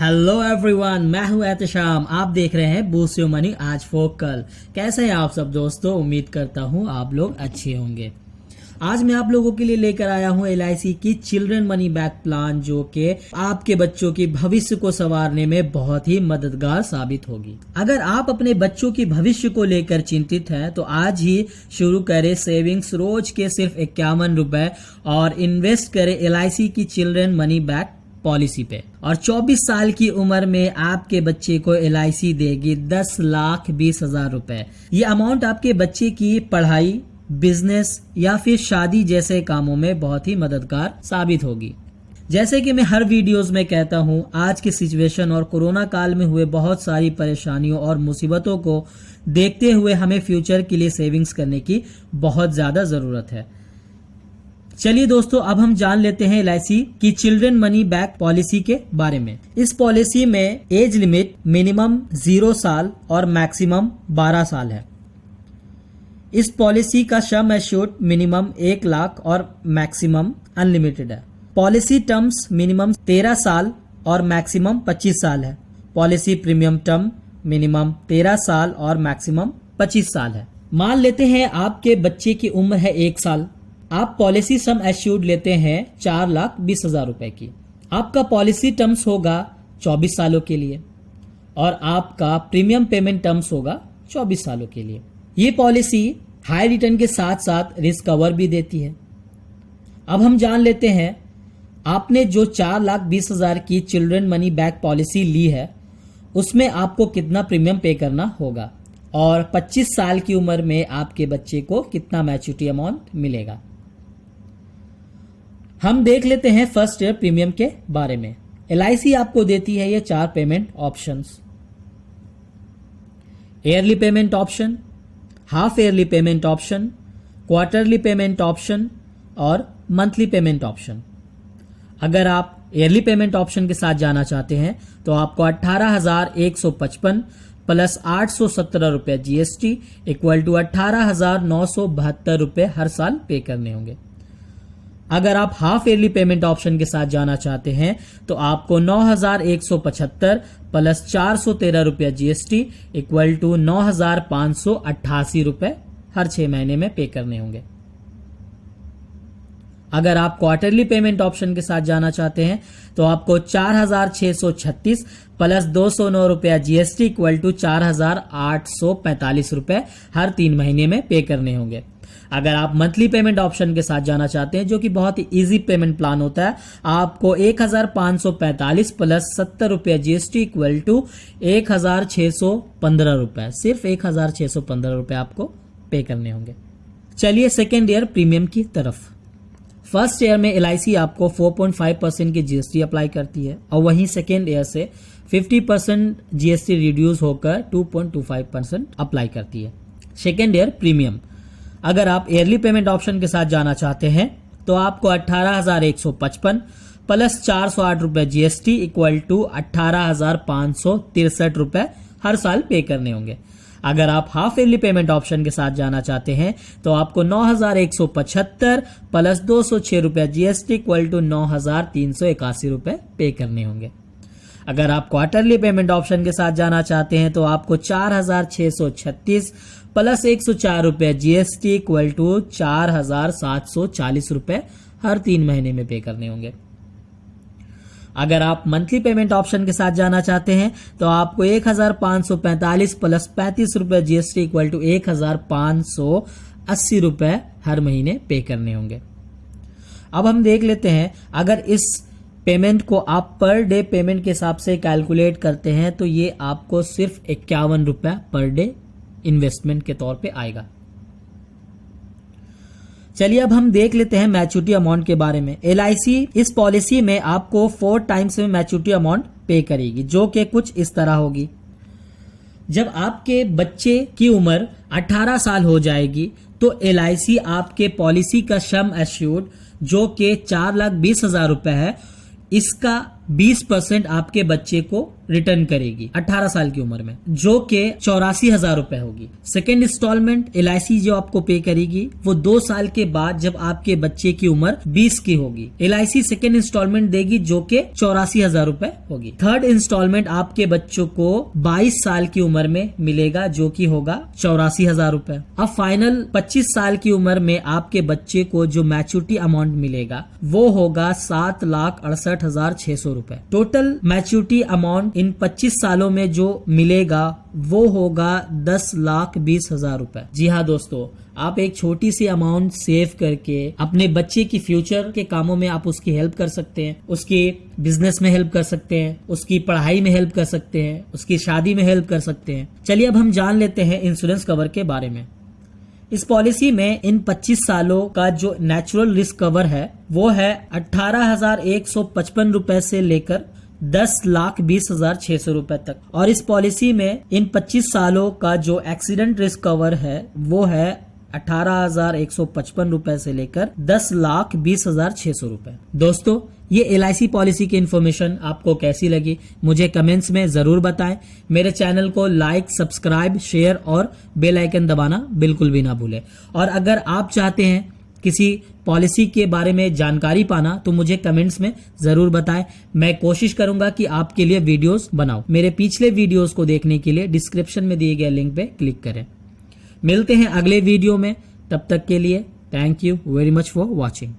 Hello everyone, मैं हूं एहतशाम। आप देख रहे हैं बूस्ट योर मनी आज फोकल। कैसे हैं आप सब दोस्तों? उम्मीद करता हूं आप लोग अच्छे होंगे। आज मैं आप लोगों के लिए लेकर आया हूं LIC की चिल्ड्रन मनी बैक प्लान, जो कि आपके बच्चों की भविष्य को संवारने में बहुत ही मददगार साबित होगी। अगर आप अपने बच्चों की भविष्य को लेकर चिंतित हैं तो आज ही शुरू करें सेविंग्स रोज के सिर्फ 51 रुपए और इन्वेस्ट करें LIC की चिल्ड्रन मनी बैक पॉलिसी पे। और 24 साल की उम्र में आपके बच्चे को LIC देगी 10,20,000 रुपए। ये अमाउंट आपके बच्चे की पढ़ाई, बिजनेस या फिर शादी जैसे कामों में बहुत ही मददगार साबित होगी। जैसे कि मैं हर वीडियोस में कहता हूं, आज की सिचुएशन और कोरोना काल में हुए बहुत सारी परेशानियों और मुसीबतों को देखते हुए हमें फ्यूचर के लिए सेविंग्स करने की बहुत ज्यादा जरूरत है। चलिए दोस्तों, अब हम जान लेते हैं LIC की चिल्ड्रन मनी बैक पॉलिसी के बारे में। इस पॉलिसी में एज लिमिट मिनिमम 0 साल और मैक्सिमम 12 साल है। इस पॉलिसी का सम एश्योर्ड मिनिमम 1 लाख और मैक्सिमम अनलिमिटेड है। पॉलिसी टर्म्स मिनिमम 13 साल और मैक्सिमम 25 साल है। पॉलिसी प्रीमियम टर्म मिनिमम 13 साल और मैक्सिमम 25 साल है। मान लेते हैं आपके बच्चे की उम्र है 1 साल। आप पॉलिसी सम एश्योर्ड लेते हैं 4,20,000 रुपए की। आपका पॉलिसी टर्म्स होगा 24 सालों के लिए और आपका प्रीमियम पेमेंट टर्म्स होगा 24 सालों के लिए। ये पॉलिसी हाई रिटर्न के साथ साथ रिस्क कवर भी देती है। अब हम जान लेते हैं, आपने जो 4,20,000 की चिल्ड्रन मनी बैक पॉलिसी ली है उसमें आपको कितना प्रीमियम पे करना होगा और 25 साल की उम्र में आपके बच्चे को कितना मैच्योरिटी अमाउंट मिलेगा। हम देख लेते हैं फर्स्ट ईयर प्रीमियम के बारे में। LIC आपको देती है ये 4 payment options: yearly payment option, half yearly payment option, quarterly payment option और मंथली पेमेंट ऑप्शन। अगर आप ईयरली पेमेंट ऑप्शन के साथ जाना चाहते हैं तो आपको 18,155 प्लस 817 रुपए GST इक्वल टू 18,972 रुपए हर साल पे करने होंगे। अगर आप हाफ ईयरली पेमेंट ऑप्शन के साथ जाना चाहते हैं तो आपको 9,175 प्लस 413 रुपया GST इक्वल टू 9,588 रुपए हर 6 महीने में पे करने होंगे। अगर आप क्वार्टरली पेमेंट ऑप्शन के साथ जाना चाहते हैं तो आपको 4,636 प्लस 209 रुपया GST इक्वल टू 4,845 रुपए हर 3 महीने में पे करने होंगे। अगर आप मंथली पेमेंट ऑप्शन के साथ जाना चाहते हैं, जो कि बहुत ही इजी पेमेंट प्लान होता है, आपको 1,545 प्लस 70 रुपया GST इक्वल टू 1,615 रुपए, सिर्फ 1,615 रुपए आपको पे करने होंगे। चलिए सेकेंड ईयर प्रीमियम की तरफ। फर्स्ट ईयर में LIC आपको 4.5% की GST अप्लाई करती है और वहीं सेकेंड ईयर से 50% GST रिड्यूस होकर 2.25% अप्लाई करती है। सेकेंड ईयर प्रीमियम, अगर आप ईयरली पेमेंट ऑप्शन के साथ जाना चाहते हैं तो आपको 18,155 प्लस 408 रुपए GST इक्वल टू 18,563 रुपए हर साल पे करने होंगे। अगर आप हाफ ईयरली पेमेंट ऑप्शन के साथ जाना चाहते हैं तो आपको 9,175 प्लस 206 रुपया GST इक्वल टू 9,381 रुपए पे करने होंगे। अगर आप क्वार्टरली पेमेंट ऑप्शन के साथ जाना चाहते हैं तो आपको 4,636 प्लस 104 रुपए GST इक्वल टू 4,740 रुपए हर 3 महीने में पे करने होंगे। अगर आप मंथली पेमेंट ऑप्शन के साथ जाना चाहते हैं तो आपको 1,545 प्लस 35 रुपए GST इक्वल टू 1,580 रुपए हर महीने पे करने होंगे। अब हम देख लेते हैं, अगर इस पेमेंट को आप पर डे पेमेंट के हिसाब से कैलकुलेट करते हैं तो ये आपको सिर्फ 51 रुपए पर डे इन्वेस्टमेंट के तौर पे आएगा। चलिए अब हम देख लेते हैं मैच्योरिटी अमाउंट के बारे में। LIC इस पॉलिसी में आपको 4 टाइम्स में मैच्योरिटी अमाउंट पे करेगी, जो कि कुछ इस तरह होगी। जब आपके बच्चे की उम्र 18 साल हो जाएगी तो LIC आपके पॉलिसी का सम एश्योर्ड, जो कि 4,20,000 रुपए है, इसका 20% आपके बच्चे को रिटर्न करेगी 18 साल की उम्र में, जो कि 84,000 रुपए होगी। सेकेंड इंस्टॉलमेंट LIC जो आपको पे करेगी वो 2 साल के बाद जब आपके बच्चे की उम्र 20 की होगी। LIC सेकेंड इंस्टॉलमेंट देगी जो कि 84,000 रुपए होगी। थर्ड इंस्टॉलमेंट आपके बच्चों को 22 साल की उम्र में मिलेगा जो कि होगा 84,000 रुपए। अब फाइनल 25 साल की उम्र में आपके बच्चे को जो मैच्योरिटी अमाउंट मिलेगा वो होगा 7,68,600 रुपए। टोटल मैच्योरिटी अमाउंट इन 25 सालों में जो मिलेगा वो होगा 10,20,000 रुपए। जी हाँ दोस्तों, आप एक छोटी सी अमाउंट सेव करके अपने बच्चे की फ्यूचर के कामों में आप उसकी हेल्प कर सकते हैं, उसके बिजनेस में हेल्प कर सकते हैं, उसकी पढ़ाई में हेल्प कर सकते हैं, उसकी शादी में हेल्प कर सकते हैं। चलिए अब हम जान लेते हैं इंश्योरेंस कवर के बारे में। इस पॉलिसी में इन 25 सालों का जो नेचुरल रिस्क कवर है वो है 18,155 रुपए से लेकर 10,20,600 रुपए तक, और इस पॉलिसी में इन 25 सालों का जो एक्सीडेंट रिस्क कवर है वो है 18,155 रुपए से लेकर 10,20,600 रुपए। दोस्तों, ये LIC पॉलिसी की इन्फॉर्मेशन आपको कैसी लगी मुझे कमेंट्स में जरूर बताएं। मेरे चैनल को लाइक, सब्सक्राइब, शेयर और बेल आइकन दबाना बिल्कुल भी ना भूलें। और अगर आप चाहते हैं किसी पॉलिसी के बारे में जानकारी पाना तो मुझे कमेंट्स में जरूर बताएं। मैं कोशिश करूंगा कि आपके लिए वीडियोस बनाऊं। मेरे पिछले वीडियोस को देखने के लिए डिस्क्रिप्शन में दिए गए लिंक पे क्लिक करें। मिलते हैं अगले वीडियो में, तब तक के लिए thank you very much for watching.